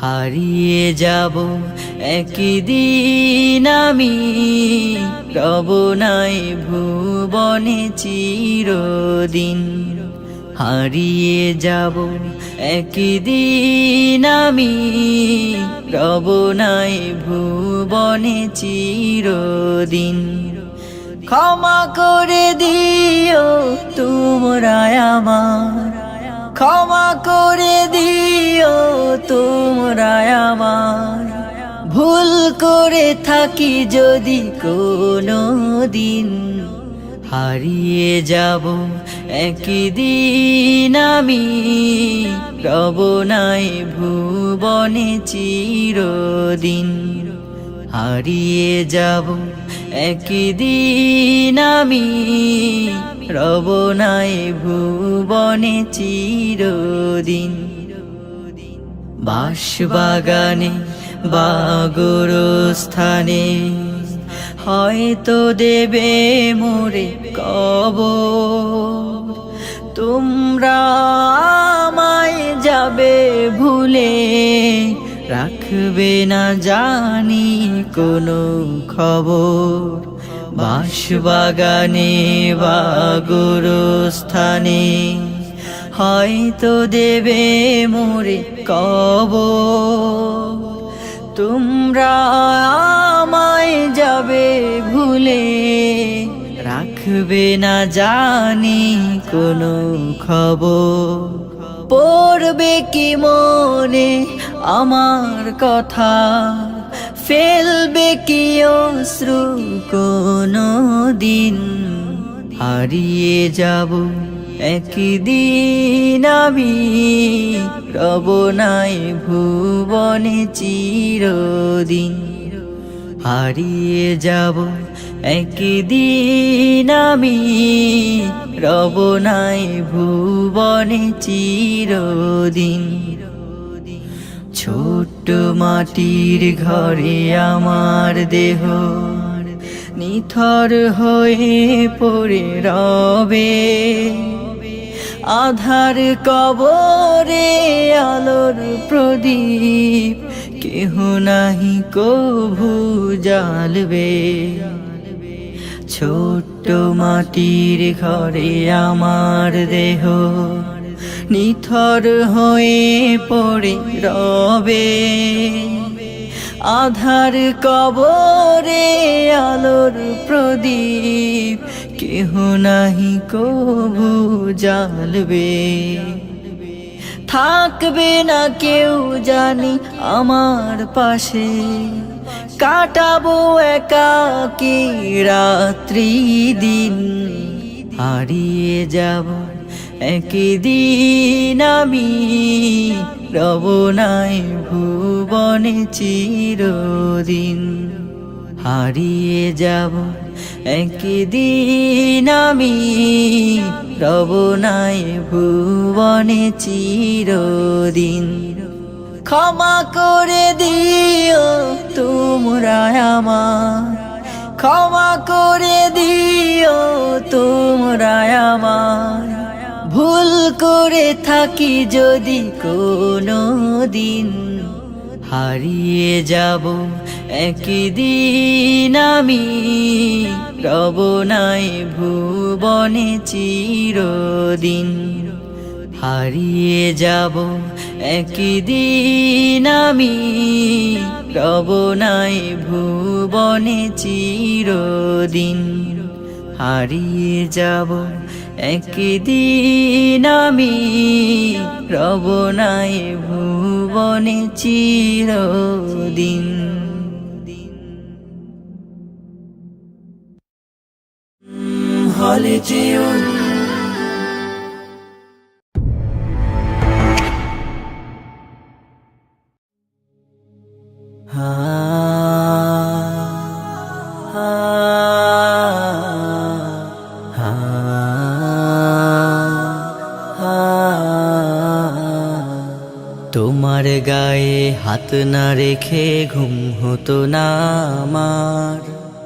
হারিয়ে যাব একদিন আমি, রব নাই ভুবনে চিরদিন। হারিয়ে যাব একদিন আমি, রব নাই ভুবনে চিরদিন। ক্ষমা করে দিও তোমরা আমার, ক্ষমা করে দিও তোমরা আমার। ভুল করে থাকি যদি কোনো দিন, হারিয়ে যাব একদিন আমি, রব নাই ভুবনে চিরদিন। হারিয়ে যাব একদিন আমি, রব নাই ভুবনে চিরদিন। বাঁশবাগানে বা গোরস্থানে হয়তো দেবে মোরে কবর। তোমরা আমায় যাবে ভুলে, রাখবে না জানি কোনো খবর। বাঁশবাগানে বা গোরস্থানে হয়তো দেবে মোরে কবর। তোমরা আমায় যাবে ভুলে, রাখবে না জানি কোনো খবর। পড়বে কি মনে আমার কথা, ফেলবে কি অশ্রু কোনো দিন। হারিয়ে যাব একদিন আমি, রব নাই ভুবনে চিরদিন। হারিয়ে যাব একদিন আমি, রব নাই ভুবনে চিরদিন। ছোট্ট মাটির ঘরে আমার দেহ নিথর হয়ে পড়ে রবে। আধার কবরে আলোর প্রদীপ কেহ নাহি কভু জ্বালবে। ছোট্ট মাটির ঘরে আমার দেহ নিথর হয়ে পড়ে রবে। আধার কবরে আলোর প্রদীপ কেহ নাহি কভু জ্বালবে। থাকবে না কেউ জানি আমার পাশে, কাটাবো একাকী রাত্রি দিন। হারিয়ে যাব একদিন আমি, রব নাই ভুবনে চিরদিন। হারিয়ে যাব একদিন আমি, রব নাই ভুবনে চিরদিন। ক্ষমা করে দিও তোমরা আমার, ক্ষমা করে দিও তোমরা আমার। ভুল করে থাকি যদি কোনো দিন, হারিয়ে যাব একদিন আমি, রব নাই ভুবনে চিরদিন। হারিয়ে যাব একদিন আমি, রব নাই ভুবনে চিরদিন। হারিয়ে যাব একদিন আমি, রব নাই ভুবনে চিরদিন। হলে যেও তোমার গায়ে হাত না রেখে ঘুম হতো না আমার।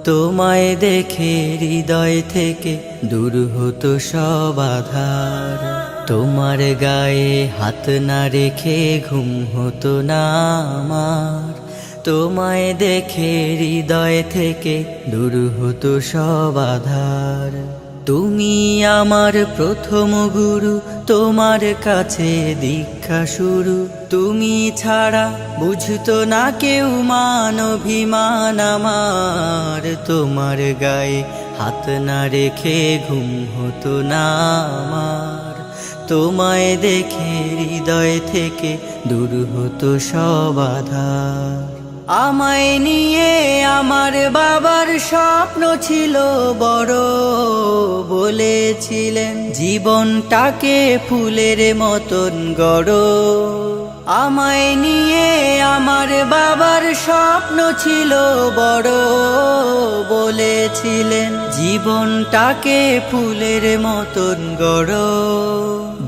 তোমায় দেখে হৃদয় থেকে দূর হতো সব আধার। তোমার গায়ে হাত না রেখে ঘুম হতো না আমার, তোমায় দেখে হৃদয় থেকে দূর হতো সব আধার। তুমি আমার প্রথম গুরু, তোমার কাছে দীক্ষা শুরু। তুমি ছাড়া বুঝতো না কেউ মান অভিমান আমার, তোমার গায়ে হাত না রেখে ঘুম হতো না আমার, তোমায় দেখে হৃদয় থেকে দূর হতো সব আধার। আমায় নিয়ে আমার বাবার স্বপ্ন ছিল বড়, বলেছিলেন জীবনটাকে ফুলের মতন গড়ো। আমায় নিয়ে আমার বাবার স্বপ্ন ছিল বড়, বলেছিলেন জীবনটাকে ফুলের মতন গড়ো।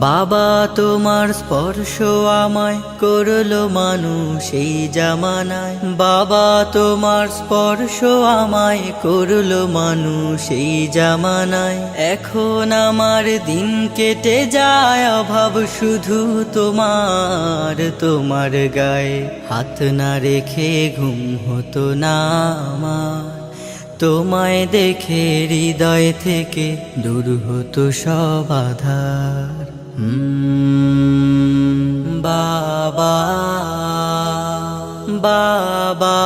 বাবা তোমার স্পর্শ আমায় করলো মানুষ এই জামানায়, বাবা তোমার স্পর্শ আমায় করলো মানুষ এই জামানায়। এখন আমার দিন কেটে যায় অভাব শুধু তোমার, তোমার গায়ে হাত না রেখে ঘুম হতো না আমার, তোমায় দেখে হৃদয় থেকে দূর হতো সব আধার। বাবা বাবা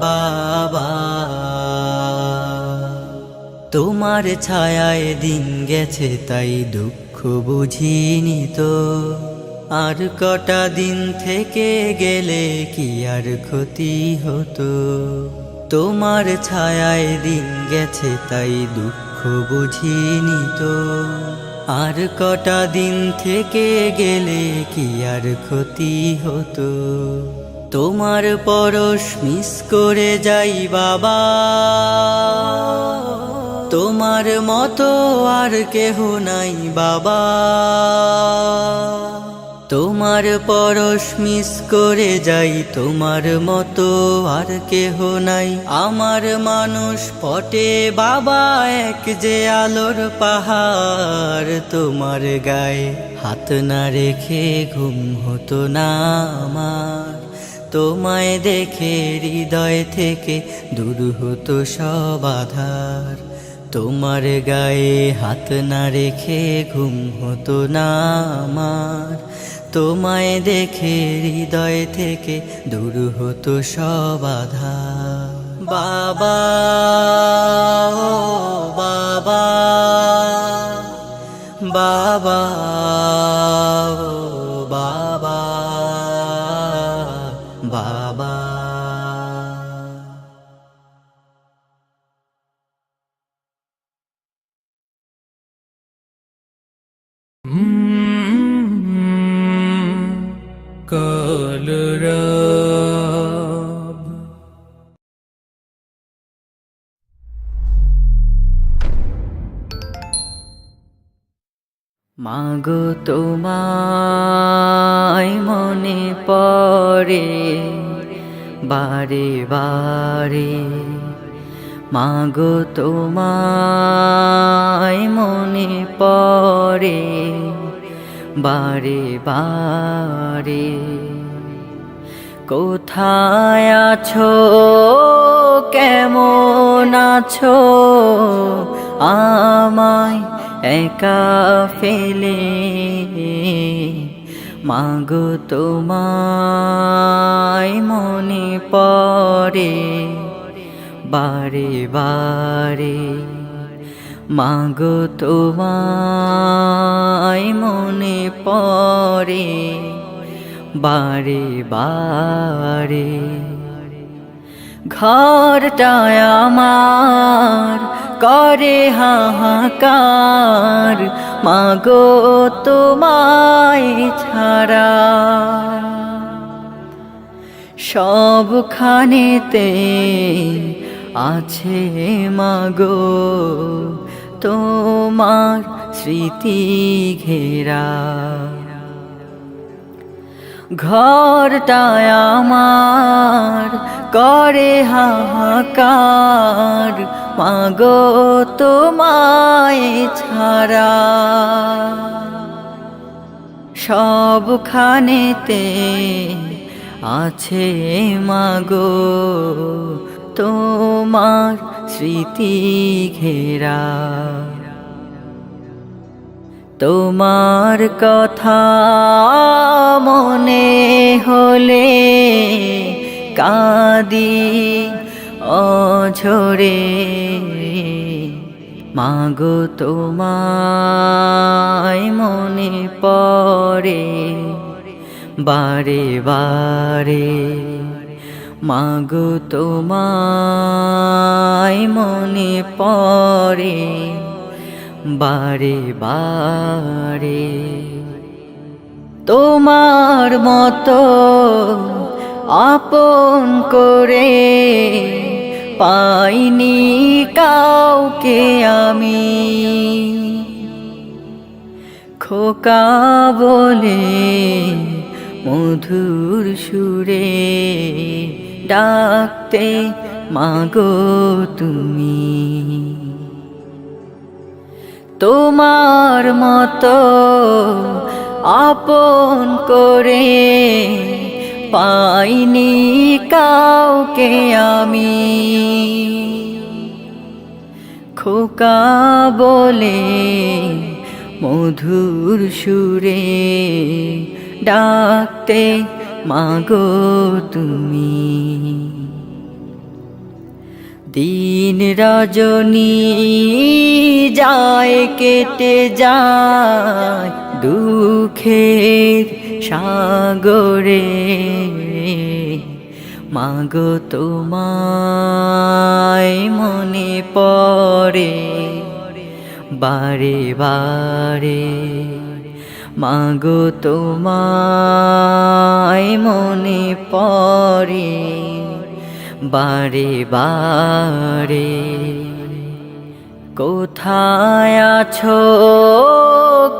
বাবা, তোমার ছায়ায় দিন গেছে তাই দুঃখ বুঝিনি তো, আর কটা দিন থেকে গেলে কি আর ক্ষতি হতো। তোমার ছায়ায় দিন গেছে তাই দুঃখ বুঝিনি তো, আর কটা দিন থেকে গেলে কি আর ক্ষতি হতো। তোমার পরশ মিস করে যাই বাবা, তোমার মতো আর কেহ নাই বাবা। তোমার পরশ মিস করে যাই, তোমার মতো আর কেহ নাই। আমার মানুষ পটে বাবা এক যে আলোর পাহাড়, তোমার গায়ে হাত না রেখে ঘুম হতো না আমার, তোমায় দেখে হৃদয় থেকে দূর হতো সব আধার। তোমার গায়ে হাত না রেখে ঘুম হতো না আমার, তোমায় দেখে হৃদয় থেকে দূর হতো সব আধার। বাবা ও বাবা, বাবা ও বাবা, বাবা। কলরব মাগো তোমায় মনে পড়ে বারে বারে, মাগো তোমায় মনে পড়ে বারে বারে। কোথায় আছো, কেমন আছো, আমায় একা ফেলে, মাগো তোমায় মনে পড়ে বারে বারে, মাগো তোমায় মনে পড়ে বারে বারে। ঘরটায় আমার করে হাহাকার, মাগো তোমায় ছাড়া সবখানেতে আছে মাগো তোমার স্মৃতি ঘেরা। ঘরটায় আমার করে হাহাকার, মাগো তোমায় ছাড়া। সবখানেতে আছে মাগো তোমার স্মৃতি ঘেরা। তোমার কথা মনে হলে কাঁদি অঝরে, মাগো তোমায় মনে পড়ে বারে বারে, মাগো তোমায় মনে পড়ে বারে বারে। তোমার মতো আপন করে পাইনি কাউকে আমি, খোকা বলে মধুর সুরে ডাকতে মাগো তুমি। তোমার মতো আপন করে পাইনি কাউকে আমি, খোকা বলে মধুর সুরে ডাকতে মাগো তুমি। দিন রজনী যায় কেটে যায় দুঃখের সাগরে, মাগো তোমায় মনে পড়ে বারে বারে, মাগো তোমায় মনে পড়ে বারে বারে। কোথায় আছো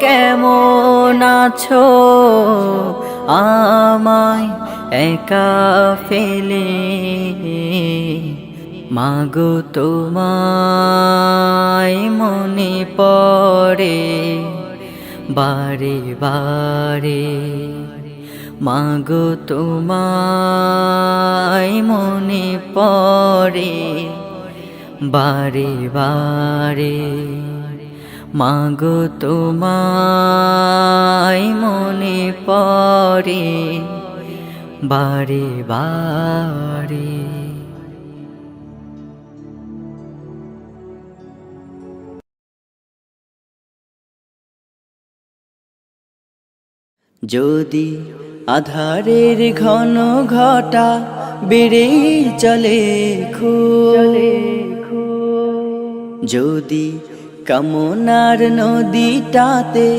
কেমন আছো আমায় একা ফেলে, মাগো তোমায় মনে পড়ে বারে বারে, মাগো তোমায় মনে পড়ে বারে বারে, মাগো তোমায় মনে পড়ে বারে বারে। যদি আধারের ঘন ঘটা বেড়েই চলে যদি কামনার নদীটাতে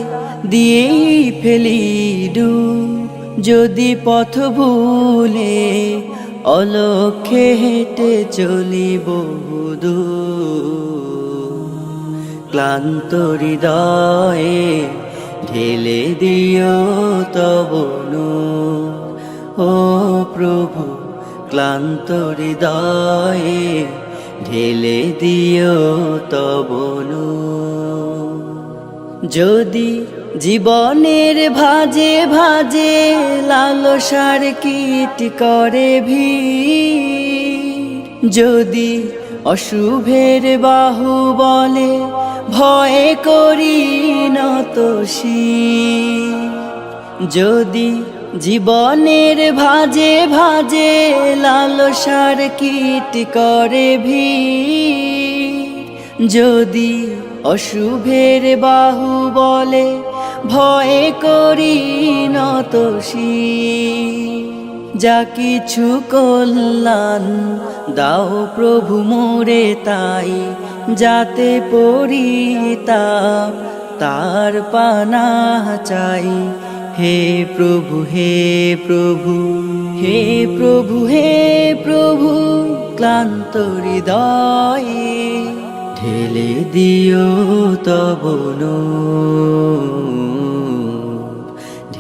দিয়েই ফেলি ডুব, যদি পথ ভুলে অলক্ষ্যে হেঁটে চলি বহুদূর, ক্লান্ত হৃদয়ে ঢেলে দিও তব নূর। ও প্রভু ক্লান্ত হৃদয়ে ঢেলে দিও তব নূর। যদি জীবনের ভাজে ভাজে লালসার কীট করে ভিড়, যদি অশুভের বাহু বলে ভয় করি নত শির, যদি জীবনের ভাজে ভাজে লালসার কীট করে ভিড়, যদি অশুভের বাহু বলে ভয় করি নত শির, যা কিছু কল্যাণ দাও প্রভু মোরে তাই, যাতে পরিতাপ তার পানা চাই। হে প্রভু হে প্রভু হে প্রভু হে প্রভু ক্লান্ত হৃদয়ে ঢেলে দিও তব নূর,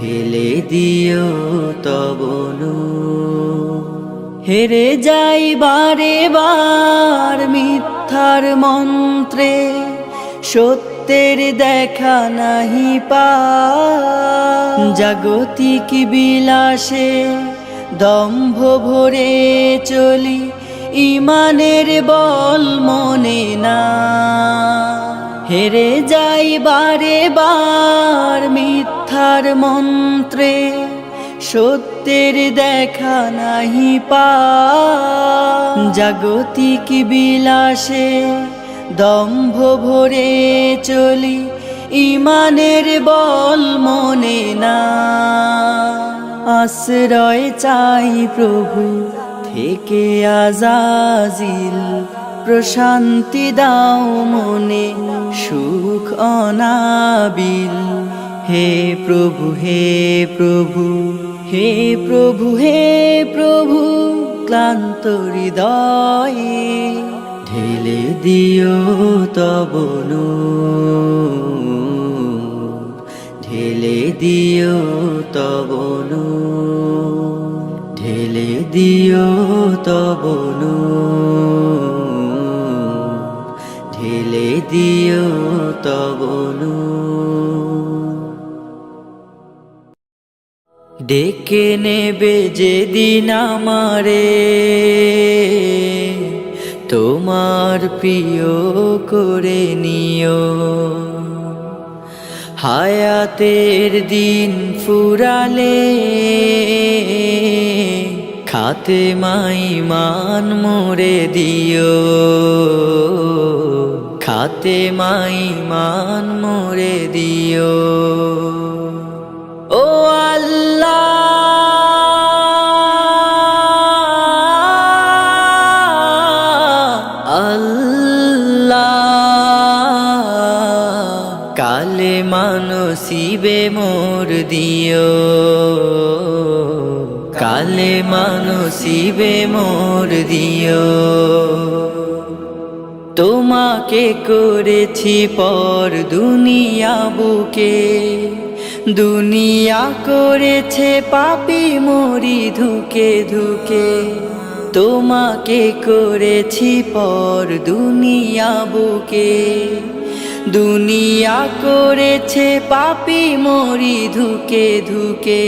ঢেলে দিও তব নূর। হেরে যাই বারে বার মিথ্যার মন্ত্রে, সত্যের দেখা নাহি পাই। জাগতিক বিলাসে দম্ভ ভরে চলি, ইমানের বল মনে না। হেরে যাই বারে বার মিথ্যার মন্ত্রে, সত্যের দেখা নাহি পাই। জাগতিক বিলাসে দম্ভ ভরে চলি, ইমানের বল মনে না। আশ্রয় চাই প্রভু থেকে আজাজিল, প্রশান্তি দাও মনে সুখ অনাবিল। হে প্রভু হে প্রভু, হে প্রভু হে প্রভু, ক্লান্ত হৃদয়ে ঢেলে দিও তব নূর। ঢেলে দিও তব নূর। ঢেলে দিও তব নূর। ঢেলে দিও তব নূর। ডেকে নেবে যেদিন আমারে, তোমার প্রিয় করে নিও। হায়াতের দিন ফুরালে, খাতেমায় ঈমান মোরে দিও। খাতেমায় ঈমান মোরে দিও। ও আল্লাহ, কালেমা নসিবে মোর দিও। কালেমা নসিবে মোর দিও। তোমাকে করেছি পর দুনিয়া বুকে, দুনিয়া করেছে পাপী মরি ধুকে ধুকে। তোমাকে করেছি পর দুনিয়া বুকে, দুনিয়া করেছে পাপী মরি ধুকে ধুকে।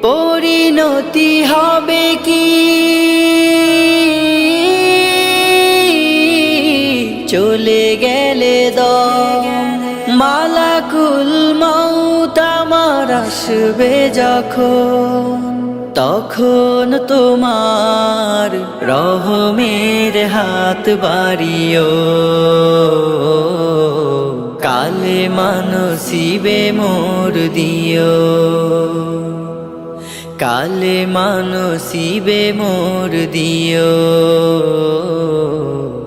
পরিণতি হবে কি চলে গেলে দম, মালাকুল মউত আমার আসবে যখন, তখন তোমার রহমের হাত বাড়িও। কালেমা নসিবে মোর দিও। কালেমা নসিবে মোর দিও।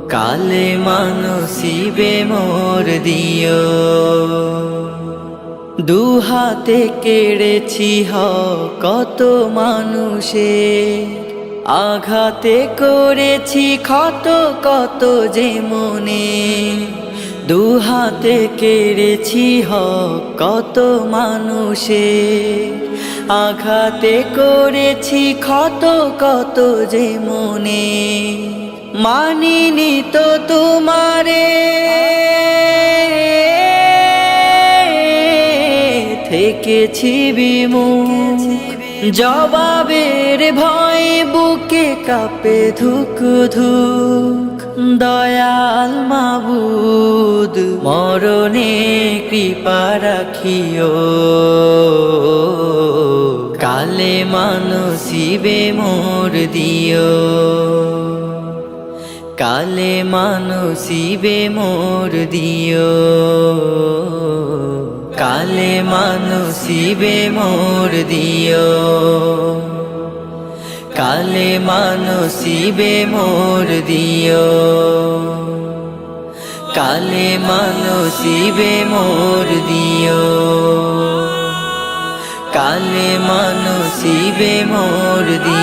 কালেমা নসিবে মোর দিও। দুহাতে কেড়েছি কত মানুষের, আঘাতে করেছি ক্ষত কত যে মনে। দুহাতে কেড়েছি কত মানুষের, আঘাতে করেছি ক্ষত কত যে মনে। মানিনি তো তোমারে, থেকেছি বিমুখ, জবাবের ভয় বুকে কাঁপে ধুক ধুক। দয়াল মাবুদ মরণে কৃপা রাখিও। কালেমা নসিবে মোর দিও। কালেমা নসিবে মোর দিও। কালেমা নসিবে মোর দিও। কালেমা নসিবে মোর দিও। কালেমা নসিবে মোর দিও। কালেমা নসিবে মোর দিও।